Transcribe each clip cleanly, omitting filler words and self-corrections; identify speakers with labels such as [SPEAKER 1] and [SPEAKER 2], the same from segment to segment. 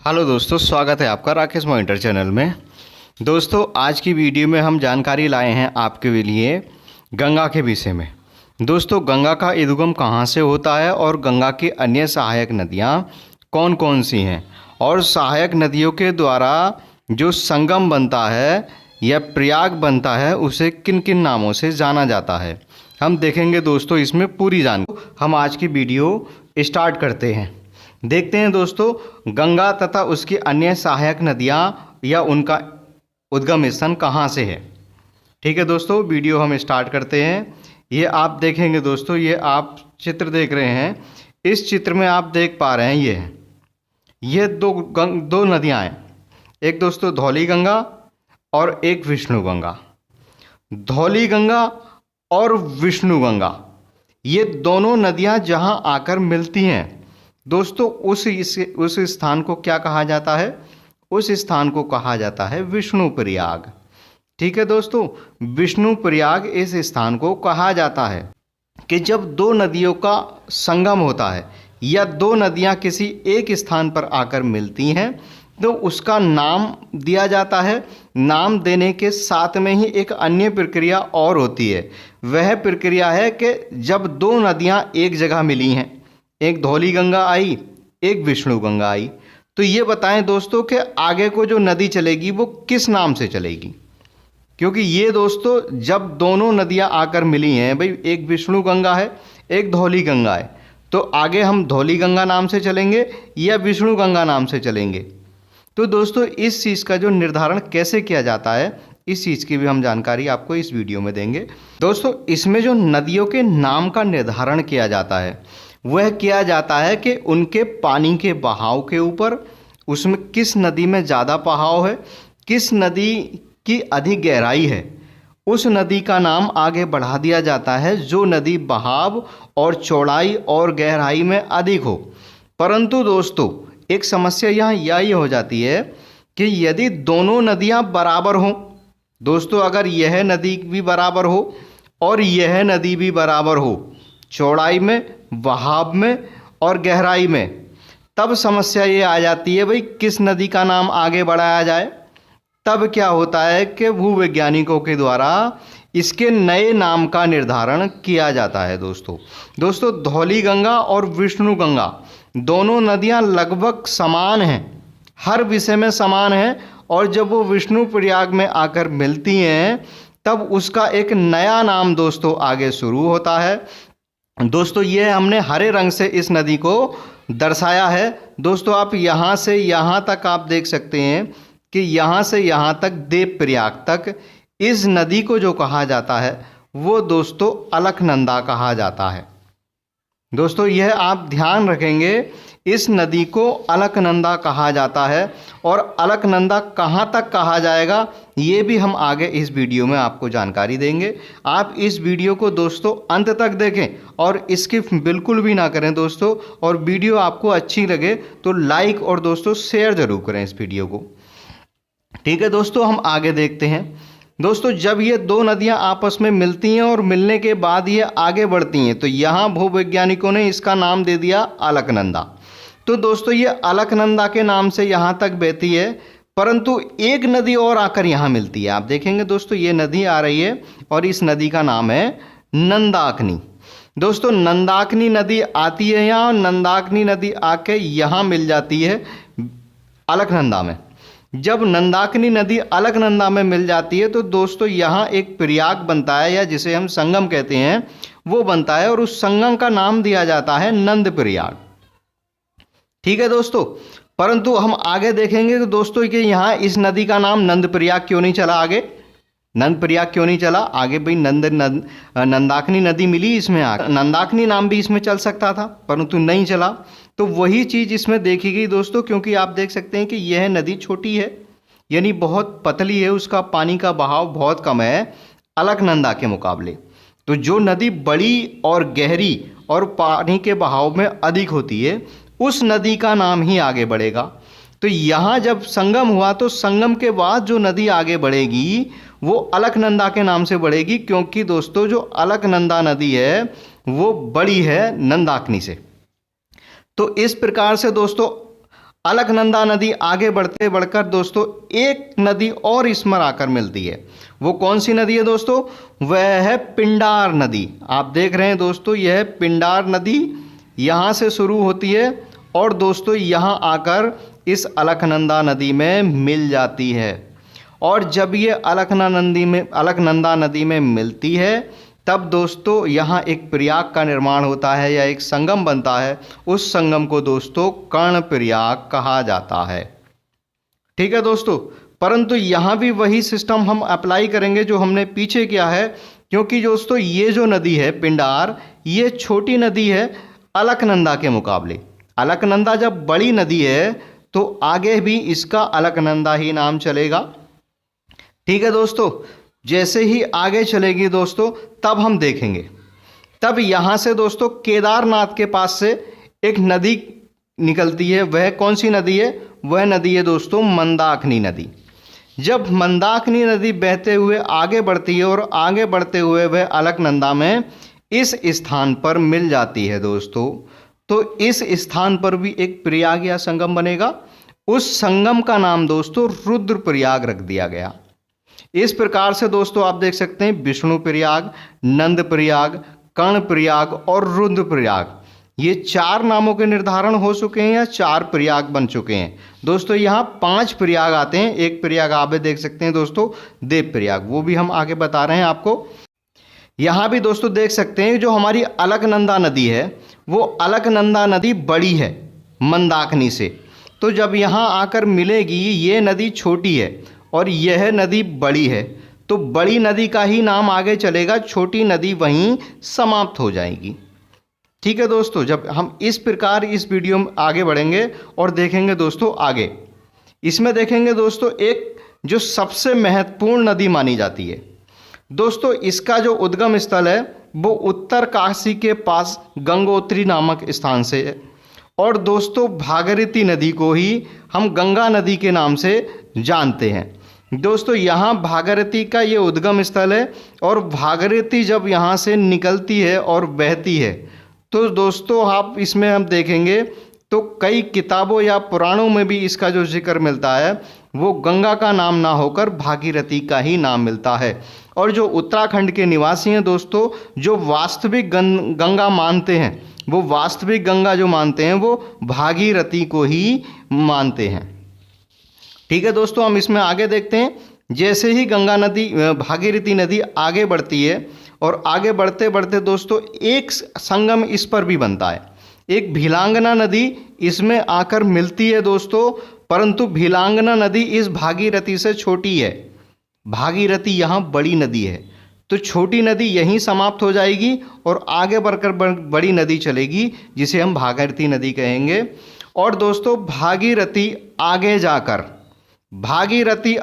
[SPEAKER 1] Hello दोस्तों, स्वागत है आपका राकेश मॉनिटर चैनल में। दोस्तों, आज की वीडियो में हम जानकारी लाए हैं आपके लिए गंगा के विषय में। दोस्तों, गंगा का उद्गम कहाँ से होता है और गंगा की अन्य सहायक नदियाँ कौन कौन सी हैं, और सहायक नदियों के द्वारा जो संगम बनता है या प्रयाग बनता है उसे किन किन नामों से जाना जाता है, हम देखेंगे दोस्तों इसमें पूरी जानकारी। हम आज की वीडियो स्टार्ट करते हैं। देखते हैं दोस्तों, गंगा तथा उसकी अन्य सहायक नदियाँ या उनका उद्गम स्थान कहाँ से है। ठीक है दोस्तों, वीडियो हम स्टार्ट करते हैं। ये आप देखेंगे दोस्तों, ये आप चित्र देख रहे हैं। इस चित्र में आप देख पा रहे हैं ये दो नदियाँ हैं। एक दोस्तों धौली गंगा और एक विष्णु गंगा। धौली गंगा और विष्णु गंगा ये दोनों नदियाँ जहाँ आकर मिलती हैं दोस्तों, उस स्थान को क्या कहा जाता है? उस स्थान को कहा जाता है विष्णु प्रयाग। ठीक है दोस्तों, विष्णु प्रयाग इस स्थान को कहा जाता है कि जब दो नदियों का संगम होता है या दो नदियां किसी एक स्थान पर आकर मिलती हैं तो उसका नाम दिया जाता है। नाम देने के साथ में ही एक अन्य प्रक्रिया और होती है। वह प्रक्रिया है कि जब दो नदियां एक जगह मिली हैं, एक धौली गंगा आई, एक विष्णु गंगा आई, तो ये बताएं दोस्तों कि आगे को जो नदी चलेगी वो किस नाम से चलेगी। क्योंकि ये दोस्तों जब दोनों नदियां आकर मिली हैं, भाई एक विष्णु गंगा है एक धौली गंगा है, तो आगे हम धौली गंगा नाम से चलेंगे या विष्णु गंगा नाम से चलेंगे। तो दोस्तों इस चीज़ का जो निर्धारण कैसे किया जाता है, इस चीज़ की भी हम जानकारी आपको इस वीडियो में देंगे। दोस्तों, इसमें जो नदियों के नाम का निर्धारण किया जाता है वह किया जाता है कि उनके पानी के बहाव के ऊपर, उसमें किस नदी में ज़्यादा बहाव है, किस नदी की अधिक गहराई है, उस नदी का नाम आगे बढ़ा दिया जाता है जो नदी बहाव और चौड़ाई और गहराई में अधिक हो। परंतु दोस्तों एक समस्या यहाँ यही हो जाती है कि यदि दोनों नदियाँ बराबर हों, दोस्तों अगर यह नदी भी बराबर हो और यह नदी भी बराबर हो चौड़ाई में, बहाव में और गहराई में, तब समस्या ये आ जाती है भाई किस नदी का नाम आगे बढ़ाया जाए। तब क्या होता है कि भूवैज्ञानिकों के द्वारा इसके नए नाम का निर्धारण किया जाता है। दोस्तों धौली गंगा और विष्णु गंगा दोनों नदियां लगभग समान हैं, हर विषय में समान हैं, और जब वो विष्णु प्रयाग में आकर मिलती हैं तब उसका एक नया नाम दोस्तों आगे शुरू होता है। दोस्तों ये हमने हरे रंग से इस नदी को दर्शाया है। दोस्तों आप यहाँ से यहाँ तक आप देख सकते हैं कि यहाँ से यहाँ तक देव प्रयाग तक इस नदी को जो कहा जाता है वो दोस्तों अलकनंदा कहा जाता है। दोस्तों यह आप ध्यान रखेंगे, इस नदी को अलकनंदा कहा जाता है, और अलकनंदा कहाँ तक कहा जाएगा ये भी हम आगे इस वीडियो में आपको जानकारी देंगे। आप इस वीडियो को दोस्तों अंत तक देखें और स्किप बिल्कुल भी ना करें दोस्तों, और वीडियो आपको अच्छी लगे तो लाइक और दोस्तों शेयर ज़रूर करें इस वीडियो को। ठीक है दोस्तों, हम आगे देखते हैं। दोस्तों जब ये दो नदियां आपस में मिलती हैं और मिलने के बाद ये आगे बढ़ती हैं तो यहाँ भूवैज्ञानिकों ने इसका नाम दे दिया अलकनंदा। तो दोस्तों ये अलकनंदा के नाम से यहाँ तक बहती है, परंतु एक नदी और आकर यहाँ मिलती है। आप देखेंगे दोस्तों ये नदी आ रही है और इस नदी का नाम है नंदाकिनी। दोस्तों नंदाकिनी नदी आती है यहाँ, नंदाकिनी नदी आके यहाँ मिल जाती है अलकनंदा में। जब नंदाकिनी नदी अलकनंदा में मिल जाती है तो दोस्तों यहाँ एक प्रयाग बनता है, या जिसे हम संगम कहते हैं वो बनता है, और उस संगम का नाम दिया जाता है नंद प्रयाग। ठीक है दोस्तों, परंतु हम आगे देखेंगे तो दोस्तों कि यहाँ इस नदी का नाम नंद प्रयाग क्यों नहीं चला, आगे नंद प्रयाग क्यों नहीं चला आगे, भाई नंदाकिनी नदी मिली इसमें, आगे नंदाकिनी नाम भी इसमें चल सकता था परंतु नहीं चला। तो वही चीज़ इसमें देखी गई दोस्तों, क्योंकि आप देख सकते हैं कि यह नदी छोटी है, यानी बहुत पतली है, उसका पानी का बहाव बहुत कम है अलकनंदा के मुकाबले। तो जो नदी बड़ी और गहरी और पानी के बहाव में अधिक होती है उस नदी का नाम ही आगे बढ़ेगा। तो यहाँ जब संगम हुआ तो संगम के बाद जो नदी आगे बढ़ेगी वो अलकनंदा के नाम से बढ़ेगी, क्योंकि दोस्तों जो अलकनंदा नदी है वो बड़ी है नंदाकिनी से। तो इस प्रकार से दोस्तों अलकनंदा नदी आगे बढ़ते बढ़कर दोस्तों एक नदी और इसमें आकर मिलती है। वो कौन सी नदी है दोस्तों? वह है पिंडार नदी। आप देख रहे हैं दोस्तों, यह पिंडार नदी यहाँ से शुरू होती है और दोस्तों यहाँ आकर इस अलकनंदा नदी में मिल जाती है। और जब ये अलकनंदा नदी में मिलती है तब दोस्तों यहाँ एक प्रयाग का निर्माण होता है या एक संगम बनता है। उस संगम को दोस्तों कर्ण प्रयाग कहा जाता है। ठीक है दोस्तों, परंतु यहाँ भी वही सिस्टम हम अप्लाई करेंगे जो हमने पीछे किया है, क्योंकि दोस्तों ये जो नदी है पिंडार, ये छोटी नदी है अलकनंदा के मुकाबले। अलकनंदा जब बड़ी नदी है तो आगे भी इसका अलकनंदा ही नाम चलेगा। ठीक है दोस्तों, जैसे ही आगे चलेगी दोस्तों तब हम देखेंगे। तब यहाँ से दोस्तों केदारनाथ के पास से एक नदी निकलती है। वह कौन सी नदी है? वह नदी है दोस्तों मंदाकिनी नदी। जब मंदाकिनी नदी बहते हुए आगे बढ़ती है और आगे बढ़ते हुए वह अलकनंदा में इस स्थान पर मिल जाती है दोस्तों, तो इस स्थान पर भी एक प्रयाग या संगम बनेगा। उस संगम का नाम दोस्तों रुद्रप्रयाग रख दिया गया। इस प्रकार से दोस्तों आप देख सकते हैं विष्णु प्रयाग, नंद प्रयाग, कर्ण प्रयाग और रुद्रप्रयाग, ये 4 नामों के निर्धारण हो चुके हैं या 4 प्रयाग बन चुके हैं। दोस्तों यहाँ 5 प्रयाग आते हैं। एक प्रयाग आप देख सकते हैं दोस्तों देव प्रयाग, वो भी हम आगे बता रहे हैं आपको। यहाँ भी दोस्तों देख सकते हैं जो हमारी अलकनंदा नदी है वो अलकनंदा नदी बड़ी है मंदाकिनी से, तो जब यहाँ आकर मिलेगी, ये नदी छोटी है और यह नदी बड़ी है, तो बड़ी नदी का ही नाम आगे चलेगा, छोटी नदी वहीं समाप्त हो जाएगी। ठीक है दोस्तों, जब हम इस प्रकार इस वीडियो में आगे बढ़ेंगे और देखेंगे दोस्तों आगे, इसमें देखेंगे दोस्तों एक जो सबसे महत्वपूर्ण नदी मानी जाती है दोस्तों, इसका जो उद्गम स्थल है वो उत्तर काशी के पास गंगोत्री नामक स्थान से है। और दोस्तों भागीरथी नदी को ही हम गंगा नदी के नाम से जानते हैं। दोस्तों यहाँ भागीरथी का ये उद्गम स्थल है और भागीरथी जब यहाँ से निकलती है और बहती है तो दोस्तों आप इसमें हम देखेंगे तो कई किताबों या पुराणों में भी इसका जो जिक्र मिलता है वो गंगा का नाम ना होकर भागीरथी का ही नाम मिलता है। और जो उत्तराखंड के निवासी हैं दोस्तों, जो वास्तविक गंगा मानते हैं, वो वास्तविक गंगा जो मानते हैं वो भागीरथी को ही मानते हैं। ठीक है दोस्तों, हम इसमें आगे देखते हैं। जैसे ही गंगा नदी भागीरथी नदी आगे बढ़ती है और आगे बढ़ते बढ़ते दोस्तों एक संगम इस पर भी बनता है। एक भीलांगना नदी इसमें आकर मिलती है दोस्तों, परंतु भीलांगना नदी इस भागीरथी से छोटी है। भागीरथी यहाँ बड़ी नदी है, तो छोटी नदी यहीं समाप्त हो जाएगी और आगे बढ़कर बड़ी नदी चलेगी जिसे हम भागीरथी नदी कहेंगे। और दोस्तों भागीरथी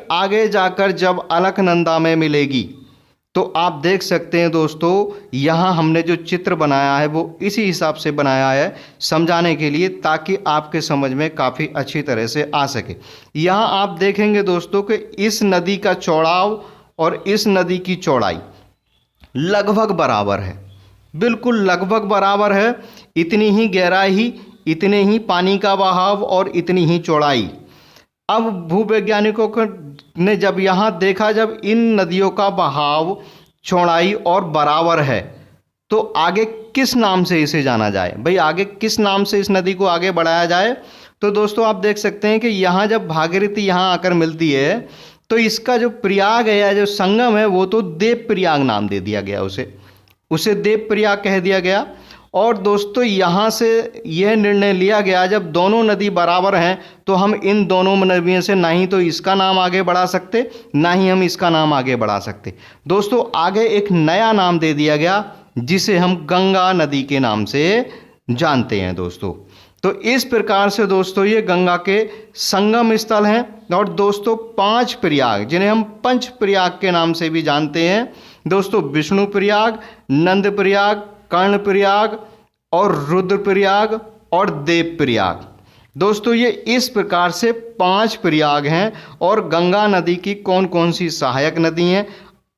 [SPEAKER 1] आगे जाकर जब अलकनंदा में मिलेगी तो आप देख सकते हैं दोस्तों यहाँ हमने जो चित्र बनाया है वो इसी हिसाब से बनाया है समझाने के लिए, ताकि आपके समझ में काफ़ी अच्छी तरह से आ सके। यहाँ आप देखेंगे दोस्तों कि इस नदी का चौड़ाव और इस नदी की चौड़ाई लगभग बराबर है, बिल्कुल लगभग बराबर है। इतनी ही गहराई, इतने ही पानी का बहाव और इतनी ही चौड़ाई। अब भूवैज्ञानिकों ने जब यहाँ देखा, जब इन नदियों का बहाव, चौड़ाई और बराबर है तो आगे किस नाम से इसे जाना जाए, भाई आगे किस नाम से इस नदी को आगे बढ़ाया जाए। तो दोस्तों आप देख सकते हैं कि यहाँ जब भागीरथी यहाँ आकर मिलती है तो इसका जो प्रयाग है या जो संगम है वो तो देव प्रयाग नाम दे दिया गया, उसे देव प्रयाग कह दिया गया। और दोस्तों यहाँ से यह निर्णय लिया गया जब दोनों नदी बराबर हैं तो हम इन दोनों नदियों से ना ही तो इसका नाम आगे बढ़ा सकते, ना ही हम इसका नाम आगे बढ़ा सकते। दोस्तों आगे एक नया नाम दे दिया गया जिसे हम गंगा नदी के नाम से जानते हैं दोस्तों। तो इस प्रकार से दोस्तों ये गंगा के संगम स्थल हैं। और दोस्तों 5 प्रयाग जिन्हें हम पंच प्रयाग के नाम से भी जानते हैं दोस्तों, विष्णु प्रयाग, नंद प्रयाग, कर्ण प्रयाग और रुद्र प्रयाग और देव प्रयाग। दोस्तों ये इस प्रकार से 5 प्रयाग हैं। और गंगा नदी की कौन कौन सी सहायक नदी हैं,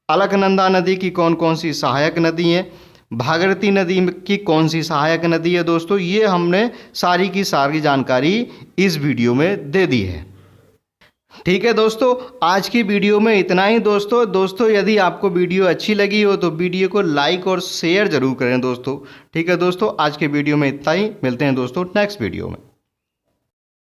[SPEAKER 1] अलकनंदा नदी की कौन कौन सी सहायक नदी हैं, भागीरथी नदी की कौन सी सहायक नदी है दोस्तों, ये हमने सारी की सारी जानकारी इस वीडियो में दे दी है। ठीक है दोस्तों, आज की वीडियो में इतना ही दोस्तों यदि आपको वीडियो अच्छी लगी हो तो वीडियो को लाइक और शेयर जरूर करें दोस्तों। ठीक है दोस्तों, आज के वीडियो में इतना ही, मिलते हैं दोस्तों नेक्स्ट वीडियो में।